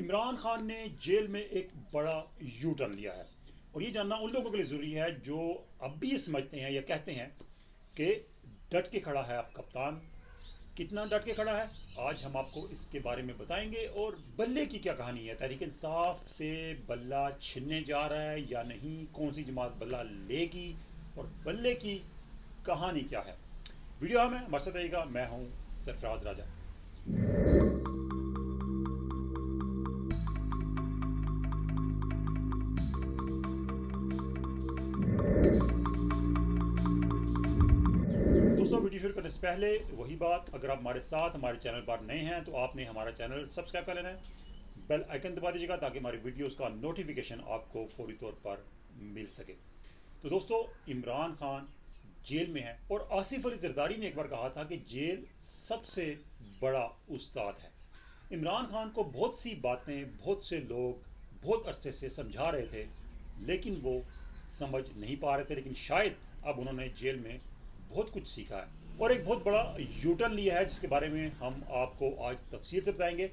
इमरान खान ने जेल में एक बड़ा यू टर्न लिया है और ये जानना उन लोगों के लिए ज़रूरी है जो अब भी ये समझते हैं या कहते हैं कि डट के खड़ा है अब कप्तान। कितना डट के खड़ा है आज हम आपको इसके बारे में बताएंगे। और बल्ले की क्या कहानी है, तहरीक इंसाफ से बल्ला छिनने जा रहा है या नहीं, कौन सी जमात बल्ला लेगी और बल्ले की कहानी क्या है। वीडियो में हमारे साथ रहेगा, मैं हूँ सरफराज राजा। दोस्तों, वीडियो शुरू करने से पहले वही बात, अगर आप हमारे साथ हमारे चैनल पर नए हैं तो आपने हमारा चैनल सब्सक्राइब कर लेना है, बेल आइकन दबा दीजिएगा ताकि हमारी वीडियोस का नोटिफिकेशन आपको फौरी तौर पर मिल सके। तो दोस्तों, इमरान खान जेल में है और आसिफ अली जरदारी ने एक बार कहा था कि जेल सबसे बड़ा उस्ताद है। इमरान खान को बहुत सी बातें बहुत से लोग बहुत अरसे से समझा रहे थे लेकिन वो समझ नहीं पा रहे थे, लेकिन शायद अब उन्होंने जेल में बहुत कुछ सीखा है और एक बहुत बड़ा यूटर्न लिया है जिसके बारे में हम आपको आज तफसील से बताएंगे।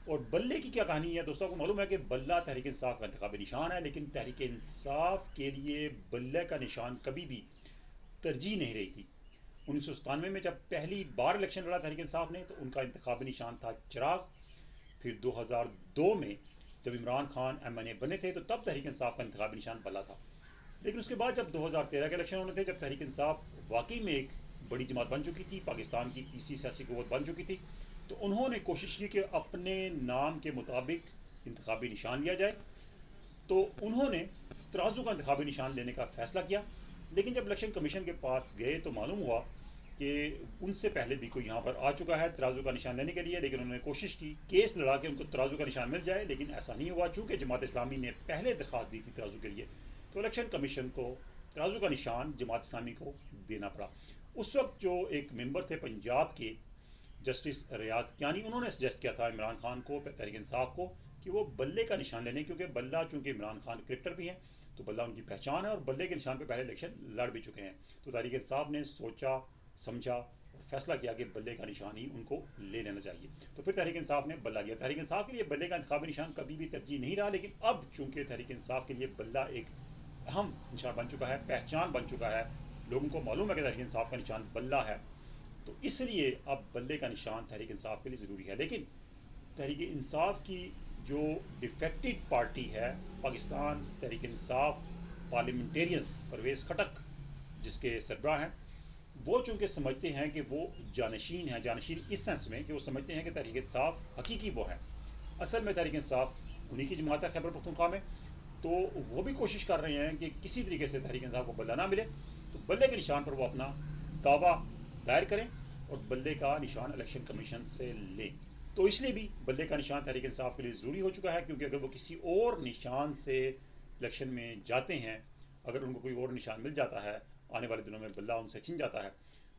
और बल्ले की क्या कहानी है। दोस्तों को मालूम है कि बल्ला तहरीक इंसाफ का इंतखाबी निशान है, लेकिन तहरीक इंसाफ के लिए बल्ले का निशान कभी भी तरजीह नहीं रही थी। 1997 में जब पहली बार इलेक्शन लड़ा तहरीक इंसाफ ने तो उनका इंतखाबी निशान था चिराग। फिर 2002 में जब इमरान खान MNA बने थे तो तब तहरीक इंसाफ का इंतखाबी निशान बल्ला था। लेकिन उसके बाद जब 2013 के इलेक्शन होने थे, जब तहरीक इंसाफ वाकई में एक बड़ी जमात बन चुकी थी, पाकिस्तान की तीसरी सियासी कुव्वत बन चुकी थी, तो उन्होंने कोशिश की कि अपने नाम के मुताबिक इंतखाबी निशान लिया जाए। तो उन्होंने तराजू का इंतखाबी निशान लेने का फैसला किया। लेकिन जब इलेक्शन कमीशन के पास गए तो मालूम हुआ कि उनसे पहले भी कोई यहाँ पर आ चुका है तराजू का निशान लेने के लिए, लेकिन उन्होंने कोशिश की केस लड़ा के उनको तराजू का निशान मिल जाए, लेकिन ऐसा नहीं हुआ। चूँकि जमात इस्लामी ने पहले दरख्वास्त दी थी तराजू के लिए, तो इलेक्शन कमीशन को तराजू का निशान जमात इस्लामी को देना पड़ा। उस वक्त जो एक मेंबर थे पंजाब के, जस्टिस रियाज कियानी, उन्होंने सजेस्ट किया था इमरान खान को, तहरीक इंसाफ को, कि वो बल्ले का निशान ले लें, क्योंकि बल्ला चूँकि इमरान खान क्रिकेटर भी हैं तो बल्ला उनकी पहचान है और बल्ले के निशान पे पहले इलेक्शन लड़ भी चुके हैं। तो तहरीक इंसाफ ने सोचा समझा और फैसला किया कि बल्ले का निशान ही उनको ले लेना चाहिए। तो फिर तहरीक इंसाफ ने बल्ला लिया। तहरीक इंसाफ के लिए बल्ले का इंतखाबी निशान कभी भी तरजीह नहीं रहा, लेकिन अब चूँकि तहरीक इंसाफ के लिए बल्ला एक अहम निशान बन चुका है, पहचान बन चुका है, लोगों को मालूम है कि तहरीक इंसाफ का निशान बल्ला है, तो इसलिए अब बल्ले का निशान तहरीक इंसाफ के लिए ज़रूरी है। लेकिन तहरीक इंसाफ की जो डिफेक्टेड पार्टी है पाकिस्तान तहरीक इंसाफ पार्लियामेंटेरियंस, परवेज़ खटक जिसके सरबराह हैं, वो चूँकि समझते हैं कि वो जानशीन हैं, जानशीन इस सेंस में कि वो समझते हैं कि तहरीक इंसाफ हकीकी वो हैं। असल में तहरीक इंसाफ उन्हीं की जमात है खैबर पख्तूनख्वा में, तो वो भी कोशिश कर रहे हैं कि किसी तरीके से तहरीक इंसाफ को बल्ला ना मिले, तो बल्ले के निशान पर वो अपना दावा दायर करें और बल्ले का निशान इलेक्शन कमीशन से लें। तो इसलिए भी बल्ले का निशान तहरीक इंसाफ के लिए ज़रूरी हो चुका है, क्योंकि अगर वो किसी और निशान से इलेक्शन में जाते हैं, अगर उनको कोई और निशान मिल जाता है, आने वाले दिनों में बल्ला उनसे छिन जाता है,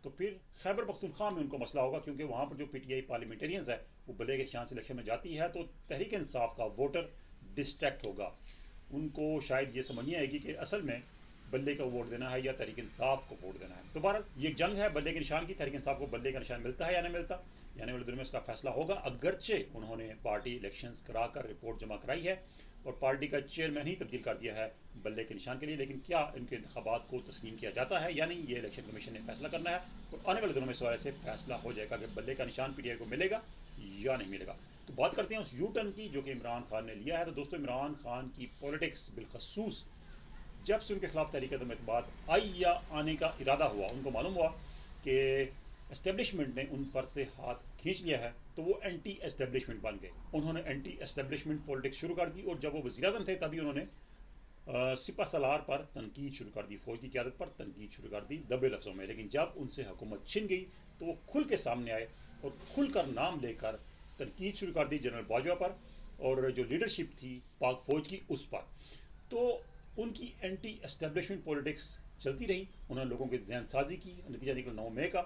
तो फिर खैबर पख्तूनख्वा में उनको मसला होगा, क्योंकि वहाँ पर जो PTI पार्लियामेंटेरियंस है वो बल्ले के निशान से इलेक्शन में जाती है, तो तहरीक इंसाफ का वोटर डिस्ट्रैक्ट होगा। उनको शायद ये समझ नहीं आएगी कि असल में बल्ले का वोट देना है या तहरीक इंसाफ को वोट देना है। तो बहरहाल ये जंग है बल्ले के निशान की। तहरीक इंसाफ को बल्ले का निशान मिलता है या नहीं मिलता, आने वाले दिनों में इसका फैसला होगा। अगरचे उन्होंने पार्टी इलेक्शंस कराकर रिपोर्ट जमा कराई है और पार्टी का चेयरमैन ही तब्दील कर दिया है बल्ले के निशान के लिए, लेकिन क्या इनके इंतखाबात को तस्लीम किया जाता है या नहीं, ये इलेक्शन कमीशन ने फैसला करना है और आने वाले दिनों में इस वजह से फैसला हो जाएगा कि बल्ले का निशान PTI को मिलेगा या नहीं मिलेगा। तो बात करते हैं उस यू टर्न की जो कि इमरान खान ने लिया है। तो दोस्तों, इमरान खान की पॉलिटिक्स बिलखसूस जब से उनके खिलाफ तहरीक एतमाद आई या आने का इरादा हुआ, उनको मालूम हुआ कि एस्टेब्लिशमेंट ने उन पर से हाथ खींच लिया है, तो वो एंटी एस्टेब्लिशमेंट बन गए। उन्होंने एंटी एस्टेब्लिशमेंट पॉलिटिक्स शुरू कर दी और जब वो वज़ीर आज़म थे तभी उन्होंने सिपा सलार पर तनकीद शुरू कर दी, फौज की क़यादत पर तनकीद शुरू कर दी दबे लफ्ज़ों में। लेकिन जब उनसे हुकूमत छिन गई तो वो खुल के सामने आए और खुल कर नाम लेकर तनकीद शुरू कर दी जनरल बाजवा पर और जो लीडरशिप थी पाक फ़ौज की उस पर। तो उनकी एंटी एस्टेब्लिशमेंट पॉलिटिक्स चलती रही, उन्होंने लोगों की जहन साजी की, नतीजा निकला 9 मई का।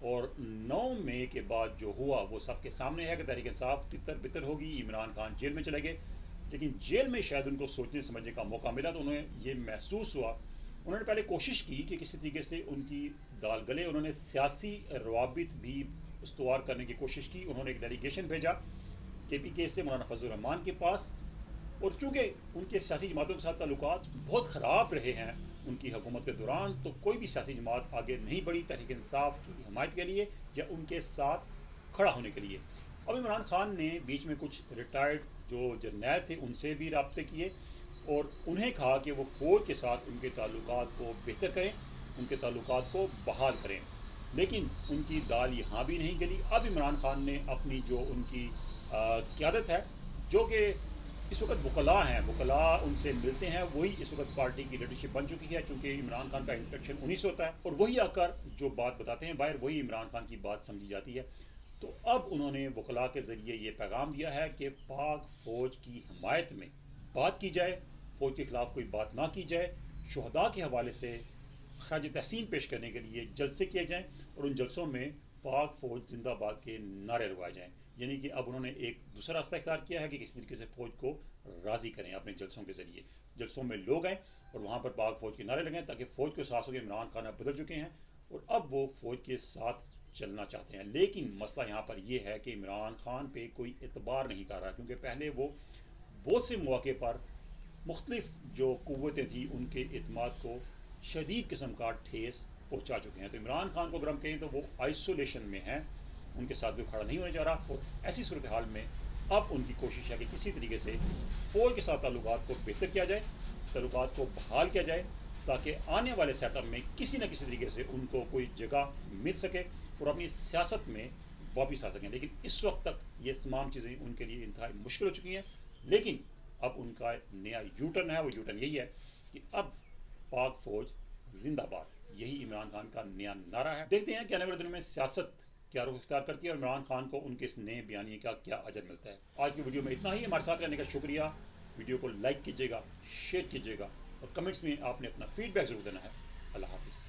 और 9 मई के बाद जो हुआ वो सबके सामने है कि तहरीक इंसाफ तितर बितर होगी, इमरान खान जेल में चले गए। लेकिन जेल में शायद उनको सोचने समझने का मौका मिला, तो उन्हें ये महसूस हुआ, उन्होंने पहले कोशिश की कि किसी तरीके से उनकी दाल गले। उन्होंने सियासी रवाबित भी उस्तवार करने की कोशिश की। उन्होंने एक डेलीगेशन भेजा KPK سے مولانا فضل الرحمان کے پاس، اور چونکہ ان کے سیاسی جماعتوں کے ساتھ تعلقات بہت خراب رہے ہیں ان کی حکومت کے دوران، تو کوئی بھی سیاسی جماعت آگے نہیں بڑھی تحریک انصاف کی حمایت کے لیے یا ان کے ساتھ کھڑا ہونے کے لیے۔ اب عمران خان نے بیچ میں کچھ ریٹائرڈ جو جرنیل تھے ان سے بھی رابطے کیے اور انہیں کہا کہ وہ فوج کے ساتھ ان کے تعلقات کو بہتر کریں، ان کے تعلقات کو بحال کریں، لیکن ان کی دال یہاں بھی نہیں گلی۔ اب عمران خان نے اپنی جو ان کی قیادت ہے، جو کہ اس وقت وکلاء ہیں، وکلاء ان سے ملتے ہیں، وہی اس وقت پارٹی کی لیڈرشپ بن چکی ہے، چونکہ عمران خان کا انٹریکشن انہی سے ہوتا ہے اور وہی آ کر جو بات بتاتے ہیں باہر، وہی عمران خان کی بات سمجھی جاتی ہے۔ تو اب انہوں نے وکلاء کے ذریعے یہ پیغام دیا ہے کہ پاک فوج کی حمایت میں بات کی جائے، فوج کے خلاف کوئی بات نہ کی جائے، شہداء کے حوالے سے خراج تحسین پیش کرنے کے لیے جلسے کیے جائیں اور ان جلسوں میں پاک فوج زندہ باد کے نعرے لگوائے جائیں۔ یعنی کہ اب انہوں نے ایک دوسرا راستہ اختیار کیا ہے کہ کسی طریقے سے فوج کو راضی کریں اپنے جلسوں کے ذریعے، جلسوں میں لوگ آئیں اور وہاں پر پاک فوج کے نعرے لگیں، تاکہ فوج کو احساس ہو کہ عمران خان اب بدل چکے ہیں اور اب وہ فوج کے ساتھ چلنا چاہتے ہیں۔ لیکن مسئلہ یہاں پر یہ ہے کہ عمران خان پہ کوئی اعتبار نہیں کر رہا، کیونکہ پہلے وہ بہت سے مواقع پر مختلف جو قوتیں تھیں ان کے اعتماد کو شدید قسم کا ٹھیس پہنچا چکے ہیں۔ تو عمران خان کو اگر ہم کہیں تو وہ آئسولیشن میں ہیں، ان کے ساتھ بھی کھڑا نہیں ہونے جا رہا، اور ایسی صورتحال میں اب ان کی کوشش ہے کہ کسی طریقے سے فوج کے ساتھ تعلقات کو بہتر کیا جائے، تعلقات کو بحال کیا جائے، تاکہ آنے والے سیٹ اپ میں کسی نہ کسی طریقے سے ان کو کوئی جگہ مل سکے اور اپنی سیاست میں واپس آ سکیں۔ لیکن اس وقت تک یہ تمام چیزیں ان کے لیے انتہائی مشکل ہو چکی ہیں، لیکن اب ان کا نیا یو ٹرن ہے، وہ یو ٹرن یہی ہے کہ اب پاک فوج زندہ باد، یہی عمران خان کا نیا نعرہ ہے۔ دیکھتے ہیں کہ آنے والے دنوں میں سیاست کیا رخ اختیار کرتی ہے اور عمران خان کو ان کے اس نئے بیانیے کا کیا اجر ملتا ہے۔ آج کی ویڈیو میں اتنا ہی، ہمارے ساتھ رہنے کا شکریہ۔ ویڈیو کو لائک کیجیے گا، شیئر کیجیے گا اور کمنٹس میں آپ نے اپنا فیڈ بیک ضرور دینا ہے۔ اللہ حافظ۔